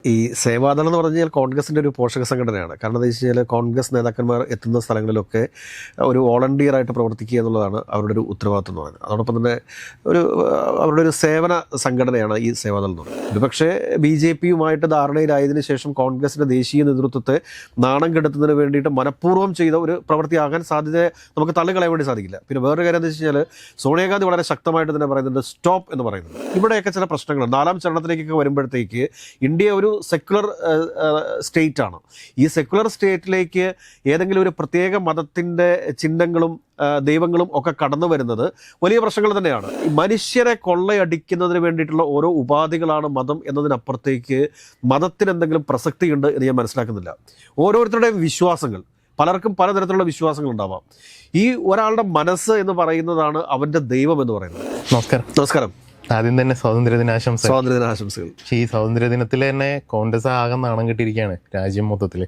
ഈ സേവാദളം എന്ന് പറഞ്ഞാൽ കോൺഗ്രസിൻ്റെ ഒരു പോഷക സംഘടനയാണ്. കാരണം എന്താ വെച്ച് കഴിഞ്ഞാൽ കോൺഗ്രസ് നേതാക്കന്മാർ എത്തുന്ന സ്ഥലങ്ങളിലൊക്കെ ഒരു വോളണ്ടിയറായിട്ട് പ്രവർത്തിക്കുക എന്നുള്ളതാണ് അവരുടെ ഒരു ഉത്തരവാദിത്വം എന്ന് പറയുന്നത്. അതോടൊപ്പം തന്നെ അവരുടെ ഒരു സേവന സംഘടനയാണ് ഈ സേവാദളം എന്ന് പറയുന്നത്. ഒരുപക്ഷെ BJP-യുമായിട്ട് ധാരണയിലായതിനു ശേഷം കോൺഗ്രസിൻ്റെ ദേശീയ നേതൃത്വത്തെ നാണം കെടുത്തുന്നതിന് വേണ്ടിയിട്ട് മനഃപൂർവ്വം ചെയ്ത ഒരു പ്രവൃത്തിയാകാൻ സാധ്യത നമുക്ക് തള്ളിക്കളയാൻ വേണ്ടി സാധിക്കില്ല. പിന്നെ വേറൊരു കാര്യം എന്താ വെച്ച് കഴിഞ്ഞാൽ സോണിയാഗാന്ധി വളരെ ശക്തമായിട്ട് തന്നെ പറയുന്നുണ്ട് സ്റ്റോപ്പ് എന്ന് പറയുന്നത്. ഇവിടെയൊക്കെ ചില പ്രശ്നങ്ങളുണ്ട്. 4-ാം ചരണത്തിലേക്കൊക്കെ വരുമ്പോഴത്തേക്ക് ഇന്ത്യ ഒരു സെക്യുലർ സ്റ്റേറ്റ് ആണ്. ഈ സെക്യുലർ സ്റ്റേറ്റിലേക്ക് ഏതെങ്കിലും ഒരു പ്രത്യേക മതത്തിൻ്റെ ചിഹ്നങ്ങളും ദൈവങ്ങളും ഒക്കെ കടന്നു വരുന്നത് വലിയ പ്രശ്നങ്ങൾ തന്നെയാണ്. മനുഷ്യരെ കൊള്ളയടിക്കുന്നതിന് വേണ്ടിയിട്ടുള്ള ഓരോ ഉപാധികളാണ് മതം എന്നതിനപ്പുറത്തേക്ക് മതത്തിന് എന്തെങ്കിലും പ്രസക്തിയുണ്ട് എന്ന് ഞാൻ മനസ്സിലാക്കുന്നില്ല. ഓരോരുത്തരുടെയും വിശ്വാസങ്ങൾ, പലർക്കും പലതരത്തിലുള്ള വിശ്വാസങ്ങൾ ഉണ്ടാവാം. ഈ ഒരാളുടെ മനസ്സ് എന്ന് പറയുന്നതാണ് അവൻ്റെ ദൈവം എന്ന് പറയുന്നത്. നമസ്കാരം. ആദ്യം തന്നെ സ്വാതന്ത്ര്യദിനാശംസകൾ. ഈ സ്വാതന്ത്ര്യദിനത്തിൽ തന്നെ കോൺഗ്രസ് ആകെ നാണം കെട്ടിയിരിക്കുകയാണ് രാജ്യം മൊത്തത്തിൽ.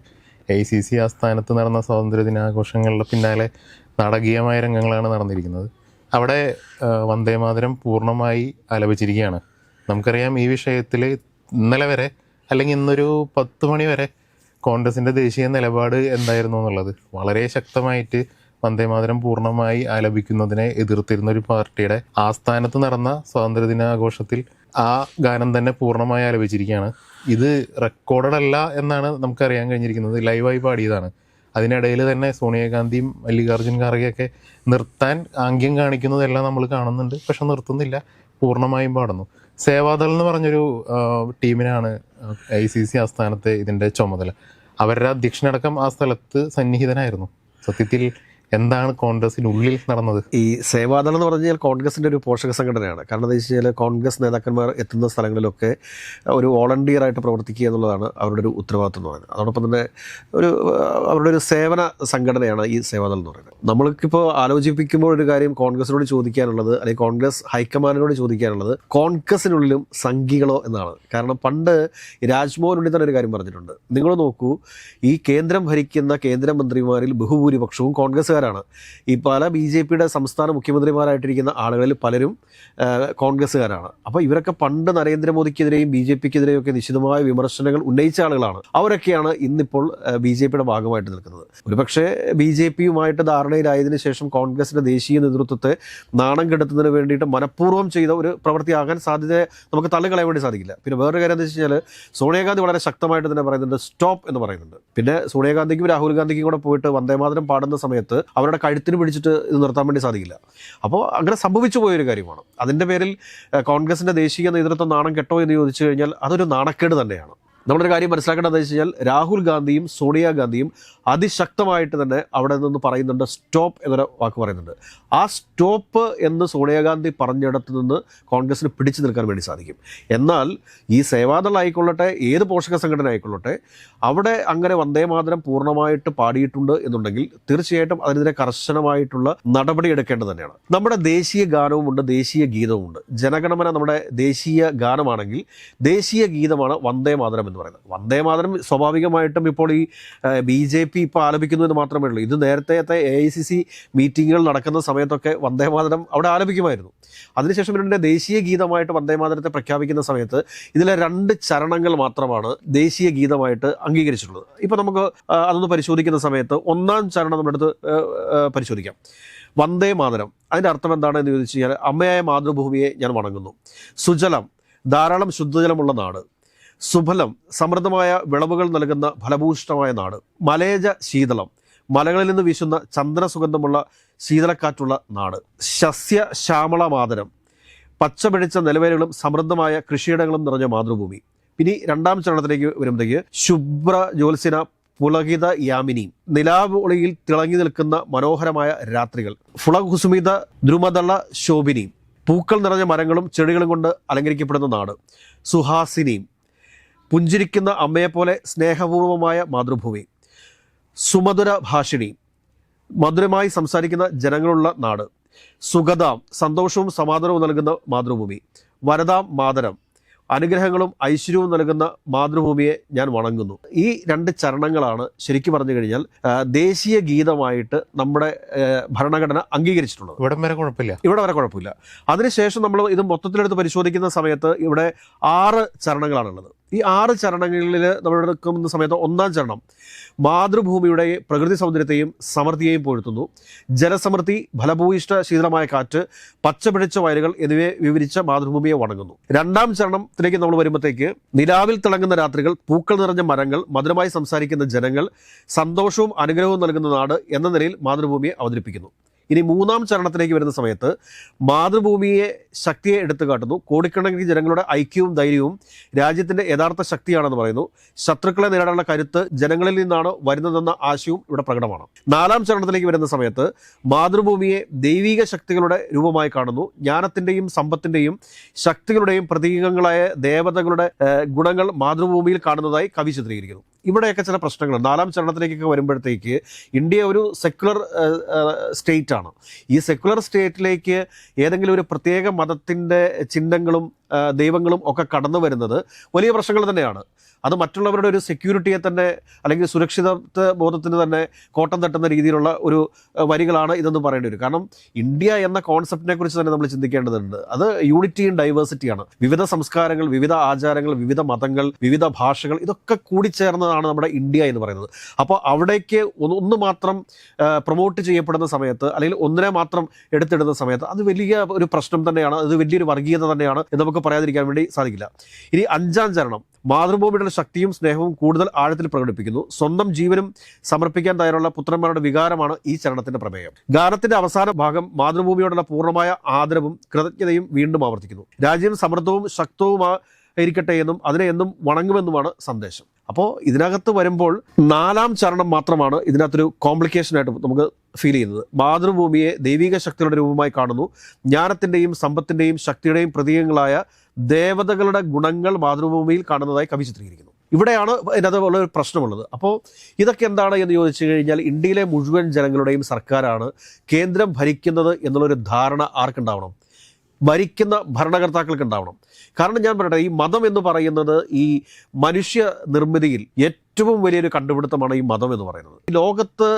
ACC ആസ്ഥാനത്ത് നടന്ന സ്വാതന്ത്ര്യദിനാഘോഷങ്ങളുടെ പിന്നാലെ നാടകീയമായ രംഗങ്ങളാണ് നടന്നിരിക്കുന്നത്. അവിടെ വന്ദേമാതരം പൂർണ്ണമായി ആലപിച്ചിരിക്കുകയാണ്. നമുക്കറിയാം ഈ വിഷയത്തിൽ ഇന്നലെ വരെ അല്ലെങ്കിൽ ഇന്നൊരു 10 മണി വരെ കോൺഗ്രസിൻ്റെ ദേശീയ നിലപാട് എന്തായിരുന്നു എന്നുള്ളത് വളരെ ശക്തമായിട്ട് വന്ദേമാതരം പൂർണ്ണമായി ആലപിക്കുന്നതിനെ എതിർത്തിരുന്ന ഒരു പാർട്ടിയുടെ ആസ്ഥാനത്ത് നടന്ന സ്വാതന്ത്ര്യദിനാഘോഷത്തിൽ ആ ഗാനം തന്നെ പൂർണ്ണമായി ആലപിച്ചിരിക്കുകയാണ്. ഇത് റെക്കോർഡഡ് അല്ല എന്നാണ് നമുക്കറിയാൻ കഴിഞ്ഞിരിക്കുന്നത്. ലൈവായി പാടിയതാണ്. അതിനിടയിൽ തന്നെ സോണിയാഗാന്ധിയും മല്ലികാർജ്ജുൻ ഖാർഗെയൊക്കെ നിർത്താൻ ആംഗ്യം കാണിക്കുന്നതെല്ലാം നമ്മൾ കാണുന്നുണ്ട്. പക്ഷെ നിർത്തുന്നില്ല, പൂർണ്ണമായും പാടുന്നു. സേവാദൾ എന്ന് പറഞ്ഞൊരു ടീമിനാണ് ICC ആസ്ഥാനത്തെ ഇതിൻ്റെ ചുമതല. അവരുടെ അധ്യക്ഷനടക്കം ആ സ്ഥലത്ത് സന്നിഹിതനായിരുന്നു. സത്യത്തിൽ എന്താണ് കോൺഗ്രസിനുള്ളിൽ നടന്നത്? ഈ സേവാദളം എന്ന് പറഞ്ഞാൽ കോൺഗ്രസിൻ്റെ ഒരു പോഷക സംഘടനയാണ്. കാരണം എന്താ വെച്ച് കഴിഞ്ഞാൽ കോൺഗ്രസ് നേതാക്കന്മാർ എത്തുന്ന സ്ഥലങ്ങളിലൊക്കെ ഒരു വോളണ്ടിയറായിട്ട് പ്രവർത്തിക്കുക എന്നുള്ളതാണ് അവരുടെ ഒരു ഉത്തരവാദിത്വം എന്ന് പറയുന്നത്. അതോടൊപ്പം തന്നെ അവരുടെ ഒരു സേവന സംഘടനയാണ് ഈ സേവാദളം എന്ന് പറയുന്നത്. നമ്മൾക്കിപ്പോൾ ആലോചിപ്പിക്കുമ്പോൾ ഒരു കാര്യം കോൺഗ്രസിനോട് ചോദിക്കാനുള്ളത്, അല്ലെങ്കിൽ കോൺഗ്രസ് ഹൈക്കമാൻഡിനോട് ചോദിക്കാനുള്ളത്, കോൺഗ്രസിനുള്ളിലും സംഘികളോ എന്നാണ്. കാരണം പണ്ട് രാജ്മോഹൻ ഉണ്ണി തന്നെ ഒരു കാര്യം പറഞ്ഞിട്ടുണ്ട്. നിങ്ങൾ നോക്കൂ, ഈ കേന്ദ്രം ഭരിക്കുന്ന കേന്ദ്രമന്ത്രിമാരിൽ ബഹുഭൂരിപക്ഷവും കോൺഗ്രസ്സുകാരാണ്. ഈ പല BJP-യുടെ സംസ്ഥാന മുഖ്യമന്ത്രിമാരായിട്ടിരിക്കുന്ന ആളുകളിൽ പലരും കോൺഗ്രസ്സുകാരാണ്. അപ്പോൾ ഇവരൊക്കെ പണ്ട് നരേന്ദ്രമോദിക്കെതിരെയും BJP-ക്കെതിരെയും ഒക്കെ നിശിതമായ വിമർശനങ്ങൾ ഉന്നയിച്ച ആളുകളാണ്. അവരൊക്കെയാണ് ഇന്നിപ്പോൾ BJP-യുടെ ഭാഗമായിട്ട് നിൽക്കുന്നത്. ഒരുപക്ഷെ BJP-യുമായിട്ട് ധാരണയിലായതിനു ശേഷം കോൺഗ്രസിൻ്റെ ദേശീയ നേതൃത്വത്തെ നാണം കെടുത്തുന്നതിന് വേണ്ടിയിട്ട് മനഃപൂർവ്വം ചെയ്ത ഒരു പ്രവൃത്തിയാകാൻ സാധ്യത നമുക്ക് തള്ളിക്കളയാൻ വേണ്ടി സാധിക്കില്ല. പിന്നെ വേറൊരു കാര്യം എന്താ വെച്ച് കഴിഞ്ഞാൽ സോണിയാഗാന്ധി വളരെ ശക്തമായിട്ട് തന്നെ പറയുന്നുണ്ട് സ്റ്റോപ്പ് എന്ന് പറയുന്നുണ്ട്. പിന്നെ സോണിയാഗാന്ധിക്കും രാഹുൽ ഗാന്ധിക്കും കൂടെ പോയിട്ട് വന്ദേമാതരം പാടുന്ന സമയത്ത് അവരുടെ കഴുത്തിന് പിടിച്ചിട്ട് ഇത് നിർത്താൻ വേണ്ടി സാധിക്കില്ല. അപ്പോൾ അങ്ങനെ സംഭവിച്ചു പോയൊരു കാര്യമാണ്. അതിൻ്റെ പേരിൽ കോൺഗ്രസിൻ്റെ ദേശീയ നേതൃത്വം നാണം കെട്ടോ എന്ന് ചോദിച്ചു കഴിഞ്ഞാൽ അതൊരു നാണക്കേട് തന്നെയാണ്. നമ്മളൊരു കാര്യം മനസ്സിലാക്കേണ്ടത് വെച്ച് കഴിഞ്ഞാൽ രാഹുൽ ഗാന്ധിയും സോണിയാഗാന്ധിയും അതിശക്തമായിട്ട് തന്നെ അവിടെ നിന്ന് പറയുന്നുണ്ട്, സ്റ്റോപ്പ് എന്നൊരു വാക്ക് പറയുന്നുണ്ട്. ആ സ്റ്റോപ്പ് എന്ന് സോണിയാഗാന്ധി പറഞ്ഞിടത്ത് നിന്ന് കോൺഗ്രസിന് പിടിച്ചു നിൽക്കാൻ വേണ്ടി സാധിക്കും. എന്നാൽ ഈ സേവാദൾ ആയിക്കൊള്ളട്ടെ, ഏത് പോഷക സംഘടന ആയിക്കൊള്ളട്ടെ, അവിടെ അങ്ങനെ വന്ദേമാതരം പൂർണ്ണമായിട്ട് പാടിയിട്ടുണ്ട് എന്നുണ്ടെങ്കിൽ തീർച്ചയായിട്ടും അതിനെതിരെ കർശനമായിട്ടുള്ള നടപടി എടുക്കേണ്ടത് തന്നെയാണ്. നമ്മുടെ ദേശീയ ഗാനവുമുണ്ട്, ദേശീയ ഗീതവുമുണ്ട്. ജനഗണമന നമ്മുടെ ദേശീയ ഗാനമാണെങ്കിൽ ദേശീയ ഗീതമാണ് വന്ദേമാതരം എന്ന് പറയുന്നത്. വന്ദേമാതരം സ്വാഭാവികമായിട്ടും ഇപ്പോൾ ഈ BJP ഇപ്പോൾ ആലപിക്കുന്നു എന്ന് മാത്രമേ ഉള്ളൂ. ഇത് നേരത്തെ AICC മീറ്റിങ്ങുകൾ നടക്കുന്ന സമയത്തൊക്കെ വന്ദേമാതരം അവിടെ ആലപിക്കുമായിരുന്നു. അതിനുശേഷം ഇതിൻ്റെ ദേശീയ ഗീതമായിട്ട് വന്ദേമാതരത്തെ പ്രഖ്യാപിക്കുന്ന സമയത്ത് ഇതിലെ 2 ചരണങ്ങൾ മാത്രമാണ് ദേശീയ ഗീതമായിട്ട് അംഗീകരിച്ചിട്ടുള്ളത്. ഇപ്പോൾ നമുക്ക് അതൊന്ന് പരിശോധിക്കുന്ന സമയത്ത് 1-ാം ചരണം നമ്മുടെ അടുത്ത് പരിശോധിക്കാം. വന്ദേമാതരം അതിൻ്റെ അർത്ഥം എന്താണെന്ന് ചോദിച്ചു കഴിഞ്ഞാൽ, അമ്മയായ മാതൃഭൂമിയെ ഞാൻ വണങ്ങുന്നു. സുജലം, ധാരാളം ശുദ്ധജലമുള്ള നാട്. സുഫലം, സമൃദ്ധമായ വിളവുകൾ നൽകുന്ന ഫലഭൂഷ്ടമായ നാട്. മലേജ ശീതളം, മലകളിൽ നിന്ന് വീശുന്ന ചന്ദ്രസുഗന്ധമുള്ള ശീതളക്കാറ്റുള്ള നാട്. സസ്യ ശ്യാമള മാതരം, പച്ചപിടിച്ച നിലവേലുകളും സമൃദ്ധമായ കൃഷിയിടങ്ങളും നിറഞ്ഞ മാതൃഭൂമി. പിന്നെ 2-ാം ചരണത്തിലേക്ക് വരുമ്പോഴത്തേക്ക് ശുഭ്ര ജ്യോത്സ്ന പുളകിത യാമിനി, നിലാവൊളിയിൽ തിളങ്ങി നിൽക്കുന്ന മനോഹരമായ രാത്രികൾ. ഫുളകുസുമിത ദ്രുമദള ശോഭിനി, പൂക്കൾ നിറഞ്ഞ മരങ്ങളും ചെടികളും കൊണ്ട് അലങ്കരിക്കപ്പെടുന്ന നാട്. സുഹാസിനി, പുഞ്ചിരിക്കുന്ന അമ്മയെപ്പോലെ സ്നേഹപൂർവമായ മാതൃഭൂമി. സുമധുര ഭാഷിണി, മധുരമായി സംസാരിക്കുന്ന ജനങ്ങളുള്ള നാട്. സുഗതാം, സന്തോഷവും സമാധാനവും നൽകുന്ന മാതൃഭൂമി. വരദാം മാതരം, അനുഗ്രഹങ്ങളും ഐശ്വര്യവും നൽകുന്ന മാതൃഭൂമിയെ ഞാൻ വണങ്ങുന്നു. ഈ 2 ചരണങ്ങളാണ് ശരിക്കും പറഞ്ഞു കഴിഞ്ഞാൽ ദേശീയ ഗീതമായിട്ട് നമ്മുടെ ഭരണഘടന അംഗീകരിച്ചിട്ടുള്ളത്. ഇവിടെ വരെ കുഴപ്പമില്ല. അതിനുശേഷം നമ്മൾ ഇത് മൊത്തത്തിലെടുത്ത് പരിശോധിക്കുന്ന സമയത്ത് ഇവിടെ 6 ചരണങ്ങളാണുള്ളത്. ഈ 6 ചരണങ്ങളിൽ നമ്മൾ എടുക്കുന്ന സമയത്ത് 1-ാം ചരണം മാതൃഭൂമിയുടെ പ്രകൃതി സൗന്ദര്യത്തെയും സമൃദ്ധിയെയും പൊഴുത്തുന്നു. ജലസമൃദ്ധി, ഫലഭൂയിഷ്ഠ ശീതളമായ കാറ്റ്, പച്ചപിടിച്ച വയലുകൾ എന്നിവയെ വിവരിച്ച മാതൃഭൂമിയെ വണങ്ങുന്നു. 2-ാം ചരണത്തിലേക്ക് നമ്മൾ വരുമ്പോഴത്തേക്ക് നിലാവിൽ തിളങ്ങുന്ന രാത്രികൾ, പൂക്കൾ നിറഞ്ഞ മരങ്ങൾ, മധുരമായി സംസാരിക്കുന്ന ജനങ്ങൾ, സന്തോഷവും അനുഗ്രഹവും നൽകുന്ന നാട് എന്ന നിലയിൽ മാതൃഭൂമിയെ അവതരിപ്പിക്കുന്നു. ഇനി 3-ാം ചരണത്തിലേക്ക് വരുന്ന സമയത്ത് മാതൃഭൂമിയെ ശക്തിയെ എടുത്തു കാട്ടുന്നു. കോടിക്കണക്കിന് ജനങ്ങളുടെ ഐക്യവും ധൈര്യവും രാജ്യത്തിൻ്റെ യഥാർത്ഥ ശക്തിയാണെന്ന് പറയുന്നു. ശത്രുക്കളെ നേരിടാനുള്ള കരുത്ത് ജനങ്ങളിൽ നിന്നാണ് വരുന്നതെന്ന ആശയവും ഇവിടെ പ്രകടമാണ്. 4-ാം ചരണത്തിലേക്ക് വരുന്ന സമയത്ത് മാതൃഭൂമിയെ ദൈവിക ശക്തികളുടെ രൂപമായി കാണുന്നു. ജ്ഞാനത്തിൻ്റെയും സമ്പത്തിൻ്റെയും ശക്തികളുടെയും പ്രതീകങ്ങളായ ദേവതകളുടെ ഗുണങ്ങൾ മാതൃഭൂമിയിൽ കാണുന്നതായി കവി ചിത്രീകരിക്കുന്നു. ഇവിടെയൊക്കെ ചില പ്രശ്നങ്ങളുണ്ട്. 4-ാം ചരണത്തിലേക്കൊക്കെ വരുമ്പോഴത്തേക്ക് ഇന്ത്യ ഒരു സെക്യുലർ സ്റ്റേറ്റ് ആണ്. ഈ സെക്യുലർ സ്റ്റേറ്റിലേക്ക് ഏതെങ്കിലും ഒരു പ്രത്യേക മതത്തിൻ്റെ ചിഹ്നങ്ങളും ദൈവങ്ങളും ഒക്കെ കടന്നു വരുന്നത് വലിയ പ്രശ്നങ്ങൾ തന്നെയാണ്. അത് മറ്റുള്ളവരുടെ ഒരു സെക്യൂരിറ്റിയെ തന്നെ അല്ലെങ്കിൽ സുരക്ഷിതത്വ ബോധത്തിന് തന്നെ കോട്ടം തട്ടുന്ന രീതിയിലുള്ള ഒരു വരികളാണ് ഇതെന്ന് പറയേണ്ടി വരും. കാരണം ഇന്ത്യ എന്ന കോൺസെപ്റ്റിനെ കുറിച്ച് തന്നെ നമ്മൾ ചിന്തിക്കേണ്ടതുണ്ട്. അത് യൂണിറ്റി ഇൻ ഡൈവേഴ്സിറ്റിയാണ്. വിവിധ സംസ്കാരങ്ങൾ, വിവിധ ആചാരങ്ങൾ, വിവിധ മതങ്ങൾ, വിവിധ ഭാഷകൾ, ഇതൊക്കെ കൂടിച്ചേർന്നതാണ് നമ്മുടെ ഇന്ത്യ എന്ന് പറയുന്നത്. അപ്പോൾ അവിടേക്ക് ഒന്ന് മാത്രം പ്രൊമോട്ട് ചെയ്യപ്പെടുന്ന സമയത്ത് അല്ലെങ്കിൽ ഒന്നിനെ മാത്രം എടുത്തിടുന്ന സമയത്ത് അത് വലിയ ഒരു പ്രശ്നം തന്നെയാണ്. അത് വലിയൊരു വർഗീയത തന്നെയാണ് എന്ന് നമുക്ക് പറയാതിരിക്കാൻ വേണ്ടി സാധിക്കില്ല. ഇനി 5-ാം ചരണം മാതൃഭൂമിയുടെ ശക്തിയും സ്നേഹവും കൂടുതൽ ആഴത്തിൽ പ്രകടിപ്പിക്കുന്നു. സ്വന്തം ജീവനും സമർപ്പിക്കാൻ തയ്യാറുള്ള പുത്രന്മാരുടെ വികാരമാണ് ഈ ചരണത്തിന്റെ പ്രമേയം. ഗാനത്തിന്റെ അവസാന ഭാഗം മാതൃഭൂമിയോടുള്ള പൂർണ്ണമായ ആദരവും കൃതജ്ഞതയും വീണ്ടും ആവർത്തിക്കുന്നു. രാജ്യം സമൃദ്ധവും ശക്തവുമായിരിക്കട്ടെ എന്നും അതിനെ എന്നും വണങ്ങുമെന്നുമാണ് സന്ദേശം. അപ്പോൾ ഇതിനകത്ത് വരുമ്പോൾ 4-ാം ചരണം മാത്രമാണ് ഇതിനകത്തൊരു കോംപ്ലിക്കേഷനായിട്ട് നമുക്ക് ഫീൽ ചെയ്യുന്നത്. മാതൃഭൂമിയെ ദൈവിക ശക്തികളുടെ രൂപമായി കാണുന്നു. ജ്ഞാനത്തിൻ്റെയും സമ്പത്തിൻ്റെയും ശക്തിയുടെയും പ്രതീകങ്ങളായ ദേവതകളുടെ ഗുണങ്ങൾ മാതൃഭൂമിയിൽ കാണുന്നതായി കവി ചിത്രീകരിക്കുന്നു. ഇവിടെയാണ് ഇതിനകത്ത് ഉള്ള ഒരു പ്രശ്നമുള്ളത്. അപ്പോൾ ഇതൊക്കെ എന്താണ് എന്ന് ചോദിച്ചു കഴിഞ്ഞാൽ ഇന്ത്യയിലെ മുഴുവൻ ജനങ്ങളുടെയും സർക്കാരാണ് കേന്ദ്രം ഭരിക്കുന്നത് എന്നുള്ളൊരു ധാരണ ആർക്കുണ്ടാവണം? ഭരിക്കുന്ന ഭരണകർത്താക്കൾക്ക് ഉണ്ടാവണം. കാരണം ഞാൻ പറയട്ടെ, ഈ മതം എന്ന് പറയുന്നത് ഈ മനുഷ്യ നിർമ്മിതിയിൽ ഏറ്റവും വലിയൊരു കണ്ടുപിടുത്തമാണ് ഈ മതം എന്ന് പറയുന്നത്. ഈ ലോകത്ത്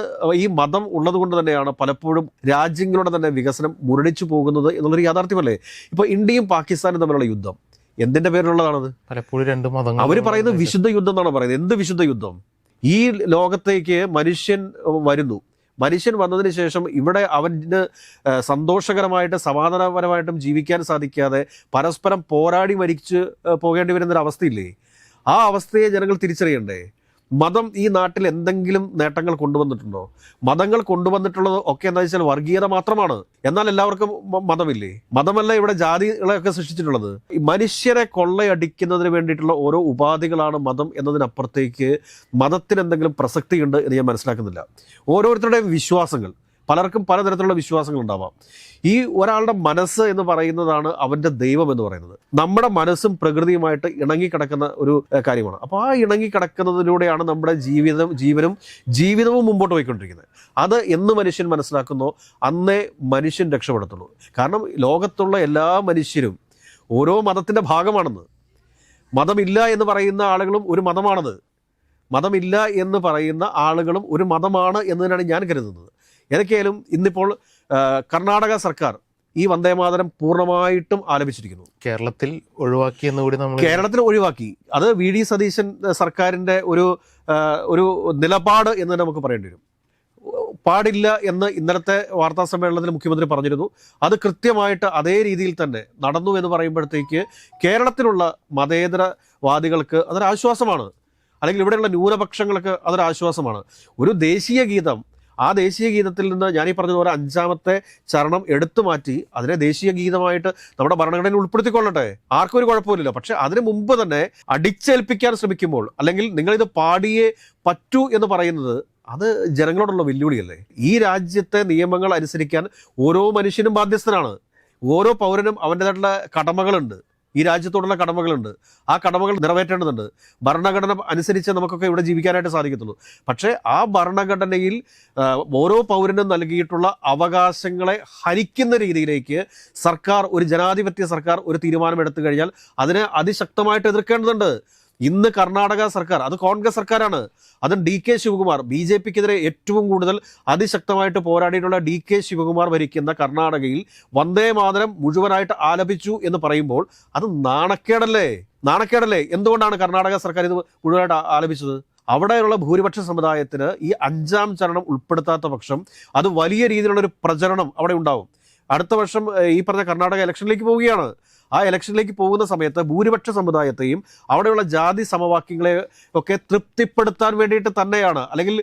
ഈ മതം ഉള്ളത് കൊണ്ട് തന്നെയാണ് പലപ്പോഴും രാജ്യങ്ങളുടെ തന്നെ വികസനം മുരടിച്ചു പോകുന്നത് എന്നുള്ളൊരു യാഥാർത്ഥ്യമല്ലേ? ഇപ്പോൾ ഇന്ത്യയും പാകിസ്ഥാനും തമ്മിലുള്ള യുദ്ധം എന്തിൻ്റെ പേരിലുള്ളതാണത്? പലപ്പോഴും 2 മതങ്ങൾ. അവർ പറയുന്നത് വിശുദ്ധ യുദ്ധം എന്നാണ് പറയുന്നത്. എന്ത് വിശുദ്ധ യുദ്ധം? ഈ ലോകത്തേക്ക് മനുഷ്യൻ വരുന്നു. മനുഷ്യൻ വന്നതിന് ശേഷം ഇവിടെ അവന് സന്തോഷകരമായിട്ട് സമാധാനപരമായിട്ടും ജീവിക്കാൻ സാധിക്കാതെ പരസ്പരം പോരാടി മരിച്ച് പോകേണ്ടി വരുന്നൊരവസ്ഥയില്ലേ? ആ അവസ്ഥയെ ജനങ്ങൾ തിരിച്ചറിയണ്ടേ? മതം ഈ നാട്ടിൽ എന്തെങ്കിലും നേട്ടങ്ങൾ കൊണ്ടുവന്നിട്ടുണ്ടോ? മതങ്ങൾ കൊണ്ടുവന്നിട്ടുള്ളത് ഒക്കെ എന്താ വെച്ചാൽ വർഗീയത മാത്രമാണ്. എന്നാൽ എല്ലാവർക്കും മതമില്ലേ? മതമല്ല ഇവിടെ ജാതികളെയൊക്കെ സൃഷ്ടിച്ചിട്ടുള്ളത്. ഈ മനുഷ്യരെ കൊള്ളയടിക്കുന്നതിന് വേണ്ടിയിട്ടുള്ള ഓരോ ഉപാധികളാണ് മതം എന്നതിനപ്പുറത്തേക്ക് മതത്തിന് എന്തെങ്കിലും പ്രസക്തിയുണ്ട് എന്ന് ഞാൻ മനസ്സിലാക്കുന്നില്ല. ഓരോരുത്തരുടെയും വിശ്വാസങ്ങൾ, പലർക്കും പലതരത്തിലുള്ള വിശ്വാസങ്ങൾ ഉണ്ടാവാം. ഈ ഒരാളുടെ മനസ്സ് എന്ന് പറയുന്നതാണ് അവൻ്റെ ദൈവം എന്ന് പറയുന്നത്. നമ്മുടെ മനസ്സും പ്രകൃതിയുമായിട്ട് ഇണങ്ങിക്കിടക്കുന്ന ഒരു കാര്യമാണ്. അപ്പോൾ ആ ഇണങ്ങിക്കിടക്കുന്നതിലൂടെയാണ് നമ്മുടെ ജീവിതവും മുമ്പോട്ട് പോയിക്കൊണ്ടിരിക്കുന്നത്. അത് എന്ന് മനുഷ്യൻ മനസ്സിലാക്കുന്നോ അന്നേ മനുഷ്യൻ രക്ഷപ്പെടത്തുള്ളൂ. കാരണം ലോകത്തുള്ള എല്ലാ മനുഷ്യരും ഓരോ മതത്തിൻ്റെ ഭാഗമാണെന്ന്. മതമില്ല എന്ന് പറയുന്ന ആളുകളും ഒരു മതമാണത്. മതമില്ല എന്ന് പറയുന്ന ആളുകളും ഒരു മതമാണ് എന്നതിനാണ് ഞാൻ കരുതുന്നത്. ഏതൊക്കെയായാലും ഇന്നിപ്പോൾ കർണാടക സർക്കാർ ഈ വന്ദേമാതരം പൂർണ്ണമായിട്ടും ആലപിച്ചിരിക്കുന്നു. കേരളത്തിൽ ഒഴിവാക്കി എന്നുകൂടി നമ്മൾ കേരളത്തിൽ ഒഴിവാക്കി. അത് വി.ഡി. സതീശൻ സർക്കാരിൻ്റെ ഒരു നിലപാട് എന്ന് നമുക്ക് പറയേണ്ടി വരും. പാടില്ല എന്ന് ഇന്നലത്തെ വാർത്താ സമ്മേളനത്തിൽ മുഖ്യമന്ത്രി പറഞ്ഞിരുന്നു. അത് കൃത്യമായിട്ട് അതേ രീതിയിൽ തന്നെ നടന്നു എന്ന് പറയുമ്പോഴത്തേക്ക് കേരളത്തിലുള്ള മതേതരവാദികൾക്ക് അതൊരാശ്വാസമാണ്. അല്ലെങ്കിൽ ഇവിടെയുള്ള ന്യൂനപക്ഷങ്ങൾക്ക് അതൊരാശ്വാസമാണ്. ഒരു ദേശീയ ഗീതം, ആ ദേശീയ ഗീതത്തിൽ നിന്ന് ഞാനീ പറഞ്ഞതുപോലെ 5-ാമത്തെ ചരണം എടുത്തു മാറ്റി അതിനെ ദേശീയ ഗീതമായിട്ട് നമ്മുടെ ഭരണഘടനയിൽ ഉൾപ്പെടുത്തിക്കൊള്ളട്ടെ, ആർക്കും ഒരു കുഴപ്പമില്ലല്ലോ. പക്ഷെ അതിനു മുമ്പ് തന്നെ അടിച്ചേൽപ്പിക്കാൻ ശ്രമിക്കുമ്പോൾ അല്ലെങ്കിൽ നിങ്ങളിത് പാടിയേ പറ്റൂ എന്ന് പറയുന്നത് അത് ജനങ്ങളോടുള്ള വെല്ലുവിളിയല്ലേ? ഈ രാജ്യത്തെ നിയമങ്ങൾ അനുസരിക്കാൻ ഓരോ മനുഷ്യനും ബാധ്യസ്ഥനാണ്. ഓരോ പൗരനും അവൻ്റെതായിട്ടുള്ള കടമകളുണ്ട്. ഈ രാജ്യത്തോടുള്ള കടമകളുണ്ട്. ആ കടമകൾ നിറവേറ്റേണ്ടതുണ്ട്. ഭരണഘടന അനുസരിച്ച് നമുക്കൊക്കെ ഇവിടെ ജീവിക്കാനായിട്ട് സാധിക്കത്തുള്ളൂ. പക്ഷേ ആ ഭരണഘടനയിൽ ഓരോ പൗരനും നൽകിയിട്ടുള്ള അവകാശങ്ങളെ ഹരിക്കുന്ന രീതിയിലേക്ക് സർക്കാർ, ഒരു ജനാധിപത്യ സർക്കാർ ഒരു തീരുമാനം എടുത്തു കഴിഞ്ഞാൽ അതിനെ അതിശക്തമായിട്ട് എതിർക്കേണ്ടതുണ്ട്. ഇന്ന് കർണാടക സർക്കാർ, അത് കോൺഗ്രസ് സർക്കാരാണ്, അതും DK ശിവകുമാർ, BJPക്കെതിരെ ഏറ്റവും കൂടുതൽ അതിശക്തമായിട്ട് പോരാടിയിട്ടുള്ള DK ശിവകുമാർ ഭരിക്കുന്ന കർണാടകയിൽ വന്ദേ മാതരം മുഴുവനായിട്ട് ആലപിച്ചു എന്ന് പറയുമ്പോൾ അത് നാണക്കേടല്ലേ? എന്തുകൊണ്ടാണ് കർണാടക സർക്കാർ ഇത് മുഴുവനായിട്ട് ആലപിച്ചത്? അവിടെയുള്ള ഭൂരിപക്ഷ സമുദായത്തിന് ഈ 5ാം ചരണം ഉൾപ്പെടുത്താത്ത പക്ഷം അത് വലിയ രീതിയിലുള്ളൊരു പ്രചരണം അവിടെ ഉണ്ടാവും. അടുത്ത വർഷം ഈ പറഞ്ഞ കർണാടക ഇലക്ഷനിലേക്ക് പോവുകയാണ്. ആ ഇലക്ഷനിലേക്ക് പോകുന്ന സമയത്ത് ഭൂരിപക്ഷ സമുദായത്തെയും അവിടെയുള്ള ജാതി സമവാക്യങ്ങളെ ഒക്കെ തൃപ്തിപ്പെടുത്താൻ വേണ്ടിയിട്ട് തന്നെയാണ്, അല്ലെങ്കിൽ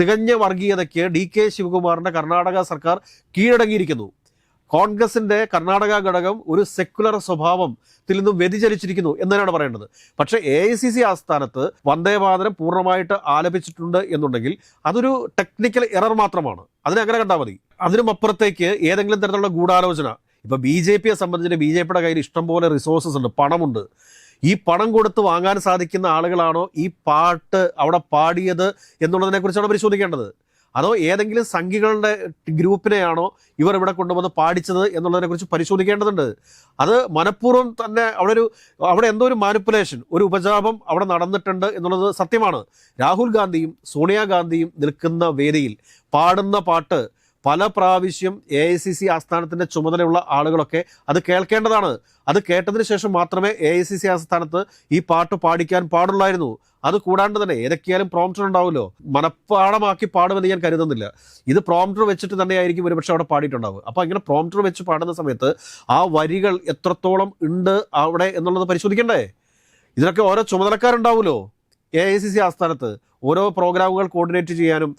തികഞ്ഞ വർഗീയതയ്ക്ക് DK ശിവകുമാറിന്റെ കർണാടക സർക്കാർ കീഴടങ്ങിയിരിക്കുന്നു. കോൺഗ്രസിന്റെ കർണാടക ഘടകം ഒരു സെക്കുലർ സ്വഭാവത്തിൽ നിന്നും വ്യതിചലിച്ചിരിക്കുന്നു എന്നതാണ് പറയേണ്ടത്. പക്ഷേ AICC ആസ്ഥാനത്ത് വന്ദേ മാതരം പൂർണ്ണമായിട്ട് ആലപിച്ചിട്ടുണ്ട് എന്നുണ്ടെങ്കിൽ അതൊരു ടെക്നിക്കൽ എറർ മാത്രമാണ്. അതിനെ അങ്ങനെ കണ്ടാൽ മതി. അതിനും അപ്പുറത്തേക്ക് ഏതെങ്കിലും തരത്തിലുള്ള ഗൂഢാലോചന, ഇപ്പൊ BJPയെ സംബന്ധിച്ച് BJPയുടെ കയ്യിൽ ഇഷ്ടംപോലെ റിസോഴ്സസ് ഉണ്ട്, പണമുണ്ട്. ഈ പണം കൊടുത്ത് വാങ്ങാൻ സാധിക്കുന്ന ആളുകളാണോ ഈ പാട്ട് അവിടെ പാടിയത് എന്നുള്ളതിനെ കുറിച്ചാണ് പരിശോധിക്കേണ്ടത്. അതോ ഏതെങ്കിലും സംഘികളുടെ ഗ്രൂപ്പിനെയാണോ ഇവർ ഇവിടെ കൊണ്ടുവന്ന് പാടിച്ചത് എന്നുള്ളതിനെ കുറിച്ച് പരിശോധിക്കേണ്ടതുണ്ട്. അത് മനഃപൂർവ്വം തന്നെ അവിടെ എന്തോ ഒരു മാനിപ്പുലേഷൻ, ഒരു ഉപജാപം അവിടെ നടന്നിട്ടുണ്ട് എന്നുള്ളത് സത്യമാണ്. രാഹുൽ ഗാന്ധിയും സോണിയാഗാന്ധിയും നിൽക്കുന്ന വേദിയിൽ പാടുന്ന പാട്ട് പല പ്രാവശ്യം AICC ആസ്ഥാനത്തിൻ്റെ ചുമതലയുള്ള ആളുകളൊക്കെ അത് കേൾക്കേണ്ടതാണ്. അത് കേട്ടതിന് ശേഷം മാത്രമേ AICC ആസ്ഥാനത്ത് ഈ പാട്ട് പാടിക്കാൻ പാടുള്ളായിരുന്നു. അത് കൂടാണ്ട് തന്നെ ഏതൊക്കെയാലും പ്രോംപ്റ്റർ ഉണ്ടാവുമല്ലോ, മനഃപ്പാടമാക്കി പാടുമെന്ന് ഞാൻ കരുതുന്നില്ല. ഇത് പ്രോംപ്റ്റർ വെച്ചിട്ട് തന്നെയായിരിക്കും ഒരുപക്ഷെ അവിടെ പാടിയിട്ടുണ്ടാവുക. അപ്പോൾ ഇങ്ങനെ പ്രോംപ്റ്റർ വെച്ച് പാടുന്ന സമയത്ത് ആ വരികൾ എത്രത്തോളം ഉണ്ട് അവിടെ എന്നുള്ളത് പരിശോധിക്കണ്ടേ? ഇതിനൊക്കെ ഓരോ ചുമതലക്കാരുണ്ടാവുമല്ലോ AICC ആസ്ഥാനത്ത്. ഓരോ പ്രോഗ്രാമുകൾ കോർഡിനേറ്റ് ചെയ്യാനും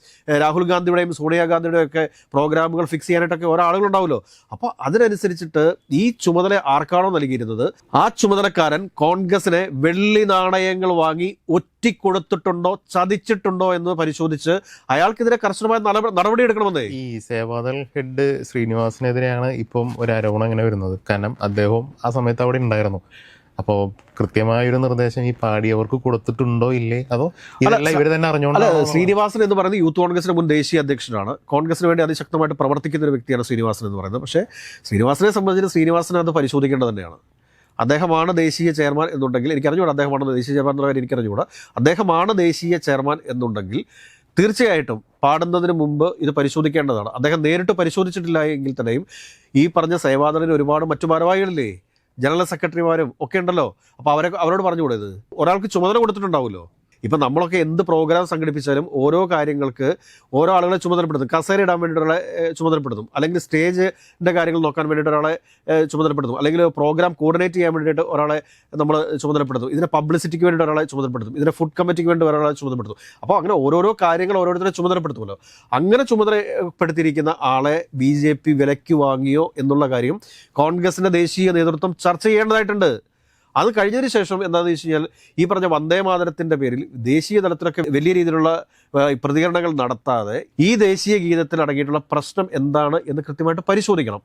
രാഹുൽ ഗാന്ധിയുടെയും സോണിയാഗാന്ധിയുടെയും ഒക്കെ പ്രോഗ്രാമുകൾ ഫിക്സ് ചെയ്യാനായിട്ടൊക്കെ ഓരോ ആളുകളുണ്ടാവുമല്ലോ. അപ്പോൾ അതിനനുസരിച്ചിട്ട് ഈ ചുമതല ആർക്കാണോ നൽകിയിരുന്നത് ആ ചുമതലക്കാരൻ കോൺഗ്രസിനെ വെള്ളി നാണയങ്ങൾ വാങ്ങി ഒറ്റിക്കൊടുത്തിട്ടുണ്ടോ ചതിച്ചിട്ടുണ്ടോ എന്ന് പരിശോധിച്ച് അയാൾക്കെതിരെ കർശനമായ നടപടി എടുക്കണമെന്നേ. ഈ സേവാദൾ ഹെഡ് ശ്രീനിവാസിനെതിരെയാണ് ഇപ്പം ഒരു ആരോപണം ഇങ്ങനെ വരുന്നത്. കാരണം അദ്ദേഹവും ആ സമയത്ത് അവിടെ ഉണ്ടായിരുന്നു. അപ്പോൾ കൃത്യമായൊരു നിർദ്ദേശം ഈ പാടിയവർക്ക് കൊടുത്തിട്ടുണ്ടോ ഇല്ലേ, അതോ ഇതല്ല ഇവർ തന്നെ അറിഞ്ഞോണ്ട്? ശ്രീനിവാസൻ എന്ന് പറയുന്നത് യൂത്ത് കോൺഗ്രസിന്റെ മുൻ ദേശീയ അധ്യക്ഷനാണ്. കോൺഗ്രസിന് വേണ്ടി അതിശക്തമായിട്ട് പ്രവർത്തിക്കുന്ന ഒരു വ്യക്തിയാണ് ശ്രീനിവാസൻ എന്ന് പറയുന്നത്. പക്ഷേ ശ്രീനിവാസനെ സംബന്ധിച്ച് ശ്രീനിവാസനെ അത് പരിശോധിക്കേണ്ടത് തന്നെയാണ്. അദ്ദേഹമാണ് ദേശീയ ചെയർമാൻ എന്നുണ്ടെങ്കിൽ എനിക്കറിഞ്ഞൂടാ, അദ്ദേഹമാണ് ദേശീയ ചെയർമാൻ എന്നുള്ള കാര്യം എനിക്കറിഞ്ഞൂടാ. അദ്ദേഹമാണ് ദേശീയ ചെയർമാൻ എന്നുണ്ടെങ്കിൽ തീർച്ചയായിട്ടും പാടുന്നതിന് മുമ്പ് ഇത് പരിശോധിക്കേണ്ടതാണ്. അദ്ദേഹം നേരിട്ട് പരിശോധിച്ചിട്ടില്ല എങ്കിൽ തന്നെയും ഈ പറഞ്ഞ സേവാദളിന് ഒരുപാട് മറ്റു ഭാരവാഹികളില്ലേ, ജനറൽ സെക്രട്ടറിമാരും ഒക്കെ ഉണ്ടല്ലോ. അപ്പോൾ അവരോട് പറഞ്ഞുകൂടെ? ഇത് ഒരാൾക്ക് ചുമതല കൊടുത്തിട്ടുണ്ടാവുമല്ലോ. ഇപ്പം നമ്മളൊക്കെ എന്ത് പ്രോഗ്രാം സംഘടിപ്പിച്ചാലും ഓരോ കാര്യങ്ങൾക്ക് ഓരോ ആളുകളെ ചുമതലപ്പെടുത്തും. കസേര ഇടാൻ വേണ്ടിയിട്ട് ഒരാളെ ചുമതലപ്പെടുത്തും, അല്ലെങ്കിൽ സ്റ്റേജിൻ്റെ കാര്യങ്ങൾ നോക്കാൻ വേണ്ടിയിട്ട് ഒരാളെ ചുമതലപ്പെടുത്തും, അല്ലെങ്കിൽ പ്രോഗ്രാം കോർഡിനേറ്റ് ചെയ്യാൻ വേണ്ടിയിട്ട് ഒരാളെ നമ്മൾ ചുമതലപ്പെടുത്തും, ഇതിൻ്റെ പബ്ലിസിറ്റിക്ക് വേണ്ടിയിട്ട് ഒരാളെ ചുമതലപ്പെടുത്തും, ഇതിൻ്റെ ഫുഡ് കമ്മിറ്റിക്ക് വേണ്ടി ഒരാളെ ചുമതലപ്പെടുത്തും. അപ്പോൾ അങ്ങനെ ഓരോരോ കാര്യങ്ങൾ ഓരോരുത്തരെ ചുമതലപ്പെടുത്തുമല്ലോ. അങ്ങനെ ചുമതലപ്പെടുത്തിയിരിക്കുന്ന ആളെ BJP വിലയ്ക്ക് വാങ്ങിയോ എന്നുള്ള കാര്യം കോൺഗ്രസിൻ്റെ ദേശീയ നേതൃത്വം ചർച്ച ചെയ്യേണ്ടതായിട്ടുണ്ട്. അത് കഴിഞ്ഞതിന് ശേഷം എന്താണെന്ന് വെച്ച് കഴിഞ്ഞാൽ ഈ പറഞ്ഞ വന്ദേ മാതരത്തിൻ്റെ പേരിൽ ദേശീയ തലത്തിലൊക്കെ വലിയ രീതിയിലുള്ള പ്രതികരണങ്ങൾ നടത്താതെ ഈ ദേശീയ ഗീതത്തിൽ അടങ്ങിയിട്ടുള്ള പ്രശ്നം എന്താണ് എന്ന് കൃത്യമായിട്ട് പരിശോധിക്കണം.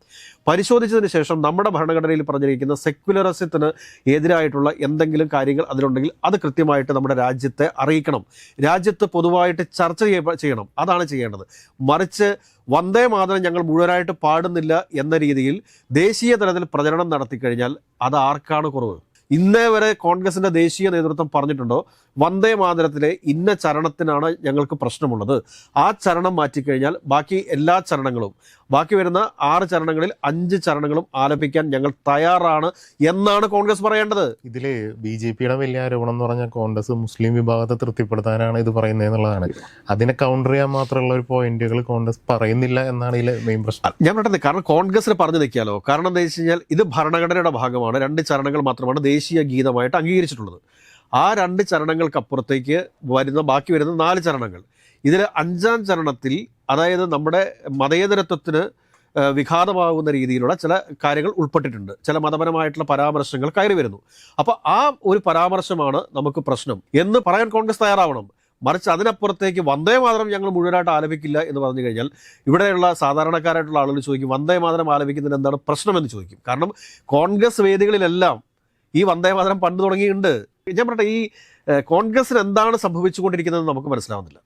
പരിശോധിച്ചതിന് ശേഷം നമ്മുടെ ഭരണഘടനയിൽ പറഞ്ഞിരിക്കുന്ന സെക്യുലറിസത്തിന് എതിരായിട്ടുള്ള എന്തെങ്കിലും കാര്യങ്ങൾ അതിലുണ്ടെങ്കിൽ അത് കൃത്യമായിട്ട് നമ്മുടെ രാജ്യത്തെ അറിയിക്കണം, രാജ്യത്ത് പൊതുവായിട്ട് ചർച്ച ചെയ്യണം. അതാണ് ചെയ്യേണ്ടത്. മറിച്ച് വന്ദേ മാതരം ഞങ്ങൾ മുഴുവനായിട്ട് പാടുന്നില്ല എന്ന രീതിയിൽ ദേശീയ തലത്തിൽ പ്രചരണം നടത്തിക്കഴിഞ്ഞാൽ അത് ആർക്കാണ് കുറവ്? ഇന്നേ വരെ കോൺഗ്രസിന്റെ ദേശീയ നേതൃത്വം പറഞ്ഞിട്ടുണ്ടോ വന്ദേ മാതരത്തിലെ ഇന്ന ചരണത്തിനാണ് ഞങ്ങൾക്ക് പ്രശ്നമുള്ളത്, ആ ചരണം മാറ്റിക്കഴിഞ്ഞാൽ ബാക്കി എല്ലാ ചരണങ്ങളും, ബാക്കി വരുന്ന 6 ചരണങ്ങളിൽ 5 ചരണങ്ങളും ആലപിക്കാൻ ഞങ്ങൾ തയ്യാറാണ് എന്നാണ് കോൺഗ്രസ് പറയേണ്ടത്. ഇതിൽ BJPയുടെ വലിയ ആരോപണം എന്ന് പറഞ്ഞാൽ കോൺഗ്രസ് മുസ്ലിം വിഭാഗത്തെ തൃപ്തിപ്പെടുത്താനാണ് ഇത് പറയുന്നത് എന്നുള്ളതാണ്. അതിനെ കൗണ്ടർ ചെയ്യാൻ മാത്രമുള്ള ഒരു പോയിന്റുകൾ കോൺഗ്രസ് പറയുന്നില്ല എന്നാണ് ഇതിലെ മെയിൻ പ്രശ്നം. ഞാൻ പറഞ്ഞത് കാരണം കോൺഗ്രസിന് പറഞ്ഞു നിൽക്കാലോ. കാരണം എന്താ വെച്ച് കഴിഞ്ഞാൽ ഇത് ഭരണഘടനയുടെ ഭാഗമാണ്. 2 ചരണങ്ങൾ മാത്രമാണ് ദേശീയ ഗീതമായിട്ട് അംഗീകരിച്ചിട്ടുള്ളത്. ആ 2 ചരണങ്ങൾക്കപ്പുറത്തേക്ക് ബാക്കി വരുന്ന 4 ചരണങ്ങൾ. ഇതിൽ 5ാം ചരണത്തിൽ അതായത് നമ്മുടെ മതേതരത്വത്തിന് വിഘാതമാകുന്ന രീതിയിലുള്ള ചില കാര്യങ്ങൾ ഉൾപ്പെട്ടിട്ടുണ്ട്. ചില മതപരമായിട്ടുള്ള പരാമർശങ്ങൾ കയറി വരുന്നു. അപ്പോൾ ആ ഒരു പരാമർശമാണ് നമുക്ക് പ്രശ്നം എന്ന് പറയാൻ കോൺഗ്രസ് തയ്യാറാവണം. മറിച്ച് അതിനപ്പുറത്തേക്ക് വന്ദേ മാതരം ഞങ്ങൾ മുഴുവനായിട്ട് ആലപിക്കില്ല എന്ന് പറഞ്ഞു കഴിഞ്ഞാൽ ഇവിടെയുള്ള സാധാരണക്കാരായിട്ടുള്ള ആളുകൾ ചോദിക്കും വന്ദേ മാതരം ആലപിക്കുന്നതിന് എന്താണ് പ്രശ്നമെന്ന് ചോദിക്കും. കാരണം കോൺഗ്രസ് വേദികളിലെല്ലാം ഈ വന്ദേ മാതരം പണ്ട് തുടങ്ങിയിട്ടുണ്ട്. ഞാൻ പറയട്ടെ, ഈ കോൺഗ്രസിന് എന്താണ് സംഭവിച്ചുകൊണ്ടിരിക്കുന്നതെന്ന് നമുക്ക് മനസ്സിലാവുന്നില്ല.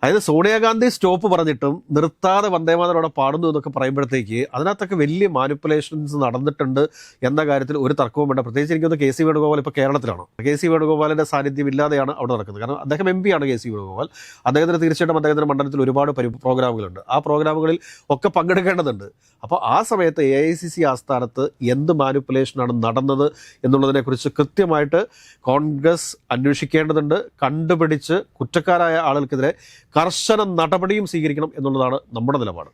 അതായത് സോണിയാഗാന്ധി സ്റ്റോപ്പ് പറഞ്ഞിട്ടും നിർത്താതെ വന്ദേമാതരം അവിടെ പാടുന്നു എന്നൊക്കെ പറയുമ്പോഴത്തേക്ക് അതിനകത്തൊക്കെ വലിയ മാനിപ്പുലേഷൻസ് നടന്നിട്ടുണ്ട് എന്ന കാര്യത്തിൽ ഒരു തർക്കവും വേണ്ട. പ്രത്യേകിച്ച് എനിക്കൊന്ന് കെ സി വേണുഗോപാൽ ഇപ്പോൾ കേരളത്തിലാണ്. കെ സി വേണുഗോപാലിൻ്റെ സാന്നിധ്യം ഇല്ലാതെയാണ് അവിടെ നടക്കുന്നത്. കാരണം അദ്ദേഹം എം പി ആണ് കെ സി വേണുഗോപാൽ. അദ്ദേഹത്തിന് തീർച്ചയായിട്ടും അദ്ദേഹത്തിൻ്റെ മണ്ഡലത്തിൽ ഒരുപാട് പ്രോഗ്രാമുകളുണ്ട്. ആ പ്രോഗ്രാമുകളിൽ ഒക്കെ പങ്കെടുക്കേണ്ടതുണ്ട്. അപ്പോൾ ആ സമയത്ത് AICC ആസ്ഥാനത്ത് എന്ത് മാനിപ്പുലേഷനാണ് നടന്നത് എന്നുള്ളതിനെക്കുറിച്ച് കൃത്യമായിട്ട് കോൺഗ്രസ് അന്വേഷിക്കേണ്ടതുണ്ട്. കണ്ടുപിടിച്ച് കുറ്റക്കാരായ ആളുകൾക്കെതിരെ കർശന നടപടിയും സ്വീകരിക്കണം എന്നുള്ളതാണ് നമ്മുടെ നിലപാട്.